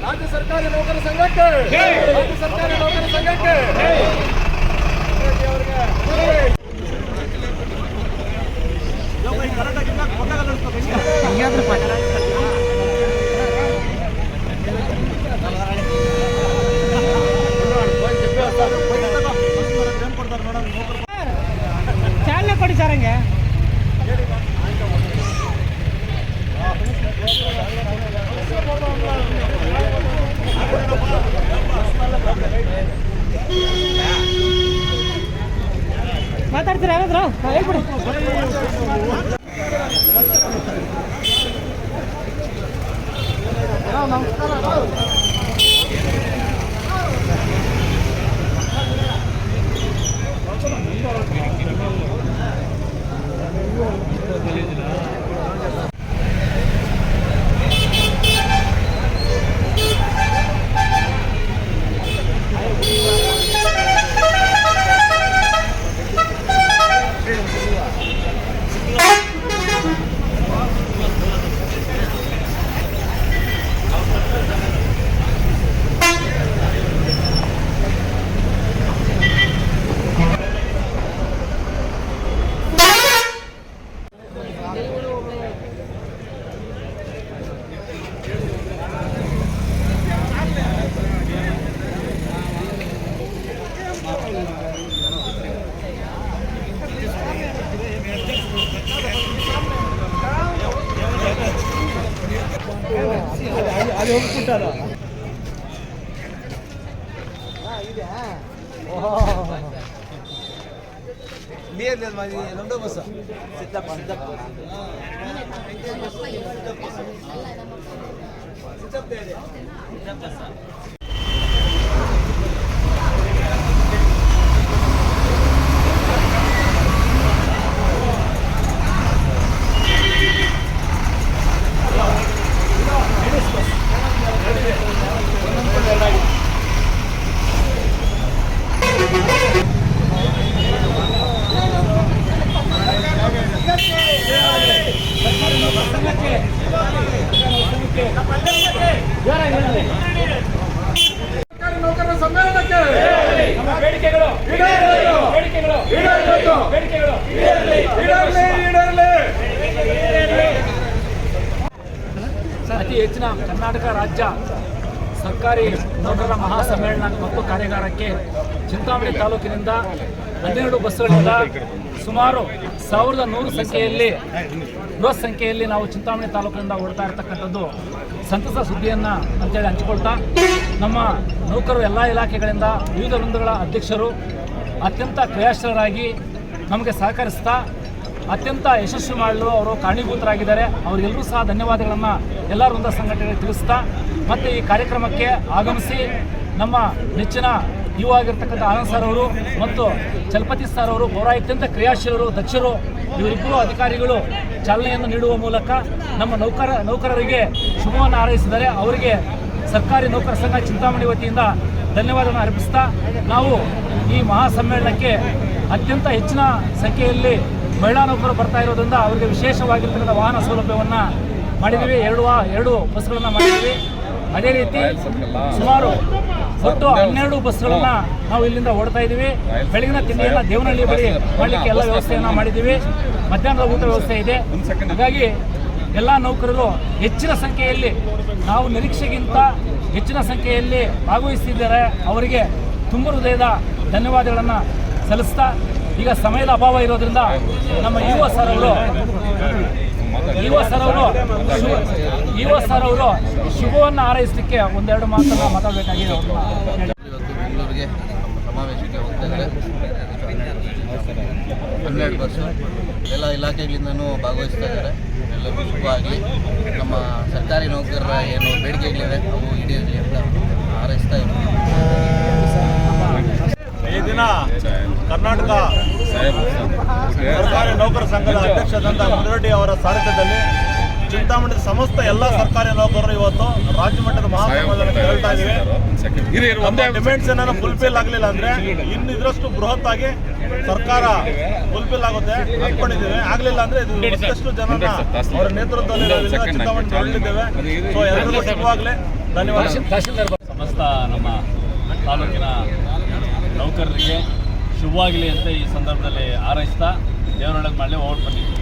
राज्य सरकारी नौकर संघಕ್ಕೆ राज्य सरकारी नौकर संघಕ್ಕೆ ಚಾಲನೆ ಕೊಡಿ ಸರ್ ಹಂಗೆ ಮಾತಾಡ್ತೀರಾ ಯಾರಾದ್ರು ಹೇಳ್ಬಿಡಿ. ನಮಸ್ಕಾರ. అది ఒప్పుకుంటారా లేదు లేదు మాది రెండో బస్సు సిద్ధప్ప ನೌಕರರ ಸಮ್ಮೇಳನಕ್ಕೆ ನಮ್ಮ ಬೇಡಿಕೆಗಳು ಅತಿ ಹೆಚ್ಚಿನ ಕರ್ನಾಟಕ ರಾಜ್ಯ ಸರ್ಕಾರಿ ನೌಕರರ ಮಹಾಸಮ್ಮೇಳನ ಮತ್ತು ಕಾರ್ಯಾಗಾರಕ್ಕೆ ಚಿಂತಾಮಣಿ ತಾಲೂಕಿನಿಂದ 12 ಬಸ್ಗಳಿಂದ ಸುಮಾರು 1100 ಸಂಖ್ಯೆಯಲ್ಲಿ ಬೃಹತ್ ಸಂಖ್ಯೆಯಲ್ಲಿ ನಾವು ಚಿಂತಾಮಣಿ ತಾಲೂಕಿನಿಂದ ಓಡ್ತಾ ಇರತಕ್ಕಂಥದ್ದು ಸಂತಸ ಸುದ್ದಿಯನ್ನು ಅಂತೇಳಿ ಹಂಚಿಕೊಳ್ತಾ ನಮ್ಮ ನೌಕರರು ಎಲ್ಲ ಇಲಾಖೆಗಳಿಂದ ವಿವಿಧ ವೃಂದಗಳ ಅಧ್ಯಕ್ಷರು ಅತ್ಯಂತ ಕ್ರಿಯಾಶೀಲರಾಗಿ ನಮಗೆ ಸಹಕರಿಸ್ತಾ ಅತ್ಯಂತ ಯಶಸ್ವಿ ಮಾಡಲು ಅವರು ಕಾರಣೀಭೂತರಾಗಿದ್ದಾರೆ. ಅವರಿಗೆಲ್ಲರೂ ಸಹ ಧನ್ಯವಾದಗಳನ್ನು ಎಲ್ಲ ವೃಂದ ಸಂಘಟನೆಗಳಿಗೆ ತಿಳಿಸ್ತಾ ಮತ್ತು ಈ ಕಾರ್ಯಕ್ರಮಕ್ಕೆ ಆಗಮಿಸಿ ನಮ್ಮ ನೆಚ್ಚಿನ ಯುವ ಆಗಿರ್ತಕ್ಕಂಥ ಆನಂದ್ ಸರ್ ಅವರು ಮತ್ತು ಚಲಪತಿ ಸರ್ ಅವರು ಅತ್ಯಂತ ಕ್ರಿಯಾಶೀಲರು, ದಕ್ಷರು, ಇವರಿಬ್ಬರು ಅಧಿಕಾರಿಗಳು ಚಾಲನೆಯನ್ನು ನೀಡುವ ಮೂಲಕ ನಮ್ಮ ನೌಕರರಿಗೆ ಶುಭವನ್ನು ಹಾರೈಸಿದ್ದಾರೆ. ಅವರಿಗೆ ಸರ್ಕಾರಿ ನೌಕರ ಸಂಘ ಚಿಂತಾಮಣಿ ವತಿಯಿಂದ ಧನ್ಯವಾದವನ್ನು ಅರ್ಪಿಸ್ತಾ ನಾವು ಈ ಮಹಾಸಮ್ಮೇಳನಕ್ಕೆ ಅತ್ಯಂತ ಹೆಚ್ಚಿನ ಸಂಖ್ಯೆಯಲ್ಲಿ ಮಹಿಳಾ ನೌಕರರು ಬರ್ತಾ ಇರೋದ್ರಿಂದ ಅವರಿಗೆ ವಿಶೇಷವಾಗಿರ್ತಕ್ಕಂಥ ವಾಹನ ಸೌಲಭ್ಯವನ್ನು ಮಾಡಿದ್ದೀವಿ. ಎರಡು ಬಸ್ಗಳನ್ನು ಮಾಡಿದ್ದೀವಿ. ಅದೇ ರೀತಿ ಸುಮಾರು ಒಟ್ಟು 12 ಬಸ್ಗಳನ್ನು ನಾವು ಇಲ್ಲಿಂದ ಓಡ್ತಾ ಇದ್ದೀವಿ. ಬೆಳಗಿನ ತಿಂಡಿಯನ್ನು ದೇವನಹಳ್ಳಿ ಬಳಿ ಮಾಡಲಿಕ್ಕೆ ಎಲ್ಲ ವ್ಯವಸ್ಥೆಯನ್ನು ಮಾಡಿದ್ದೀವಿ. ಮಧ್ಯಾಹ್ನದ ಊಟ ವ್ಯವಸ್ಥೆ ಇದೆ. ಹಾಗಾಗಿ ಎಲ್ಲ ನೌಕರರು ಹೆಚ್ಚಿನ ಸಂಖ್ಯೆಯಲ್ಲಿ, ನಾವು ನಿರೀಕ್ಷೆಗಿಂತ ಹೆಚ್ಚಿನ ಸಂಖ್ಯೆಯಲ್ಲಿ ಭಾಗವಹಿಸಿದ್ದಾರೆ. ಅವರಿಗೆ ತುಂಬ ಹೃದಯದ ಧನ್ಯವಾದಗಳನ್ನು ಸಲ್ಲಿಸ್ತಾ, ಈಗ ಸಮಯದ ಅಭಾವ ಇರೋದ್ರಿಂದ ನಮ್ಮ ಯುವ ಸರ್ ಅವರು ಶುಭವನ್ನು ಹಾರೈಸಲಿಕ್ಕೆ ಒಂದೆರಡು ಮಾತನ್ನು ಮಾತಾಡಬೇಕಾಗಿದೆ. ಬೆಂಗಳೂರಿಗೆ ನಮ್ಮ ಸಮಾವೇಶಕ್ಕೆ ಹೋಗ್ತಾ ಇದ್ದಾರೆ. 12 ಬಸ್ಸು ಎಲ್ಲ ಇಲಾಖೆಗಳಿಂದನೂ ಭಾಗವಹಿಸ್ತಾ ಇದ್ದಾರೆ. ಎಲ್ಲರಿಗೂ ಶುಭ ಆಗಲಿ. ನಮ್ಮ ಸರ್ಕಾರಿ ನೌಕರರ ಏನು ಬೇಡಿಕೆಗಳಿವೆ ಅವು ಈಡೇರಲಿ ಅಂತ ಹಾರೈಸ್ತಾ ಇದ್ದೀವಿ. ಈ ದಿನ ಕರ್ನಾಟಕ ಸರ್ಕಾರಿ ನೌಕರ ಸಂಘದ ಅಧ್ಯಕ್ಷರಾದಂಥ ಮುನಿರೆಡ್ಡಿ ಅವರ ಸಾರಥ್ಯದಲ್ಲಿ ಚಿಂತಾಮಣಿ ಸಮಸ್ತ ಎಲ್ಲ ಸರ್ಕಾರಿ ನೌಕರರು ಇವತ್ತು ರಾಜ್ಯ ಮಟ್ಟದ ಮಹಾಸಂವಾದದಲ್ಲಿ ಹೇಳ್ತಾ ಇದ್ದೀವಿ. ನಮ್ಮ ಡಿಮ್ಯಾಂಡ್ಸ್ ಏನಾದ್ರು ಫುಲ್ಫಿಲ್ ಆಗಲಿಲ್ಲ ಅಂದ್ರೆ ಇನ್ನು ಇದರಷ್ಟು ಬೃಹತ್ ಆಗಿ ಸರ್ಕಾರ ಫುಲ್ಫಿಲ್ ಆಗುತ್ತೆ ಅನ್ಕೊಂಡಿದ್ದೇವೆ. ಆಗಲಿಲ್ಲ ಅಂದ್ರೆ ಇದು ಮತ್ತಷ್ಟು ಜನನ ಅವರ ನೇತೃತ್ವದಲ್ಲಿ ಚಿಂತಾಮಣಿ ಹೊರಟಿದ್ದೇವೆ. ಸೊ ಎಲ್ಲರಿಗೂ ಶುಭವಾಗಲಿ. ಧನ್ಯವಾದ. ತಹಶೀಲ್ದಾರ್ ಸಮಸ್ತ ನಮ್ಮ ತಾಲೂಕಿನ ನೌಕರರಿಗೆ ಶುಭವಾಗಲಿ ಅಂತ ಈ ಸಂದರ್ಭದಲ್ಲಿ ಹಾರೈಸ್ತಾ ದೇವರೊಳಗೆ ಮಾಡಲಿ ಓಟ್ ಬಂದಿದ್ದೀವಿ.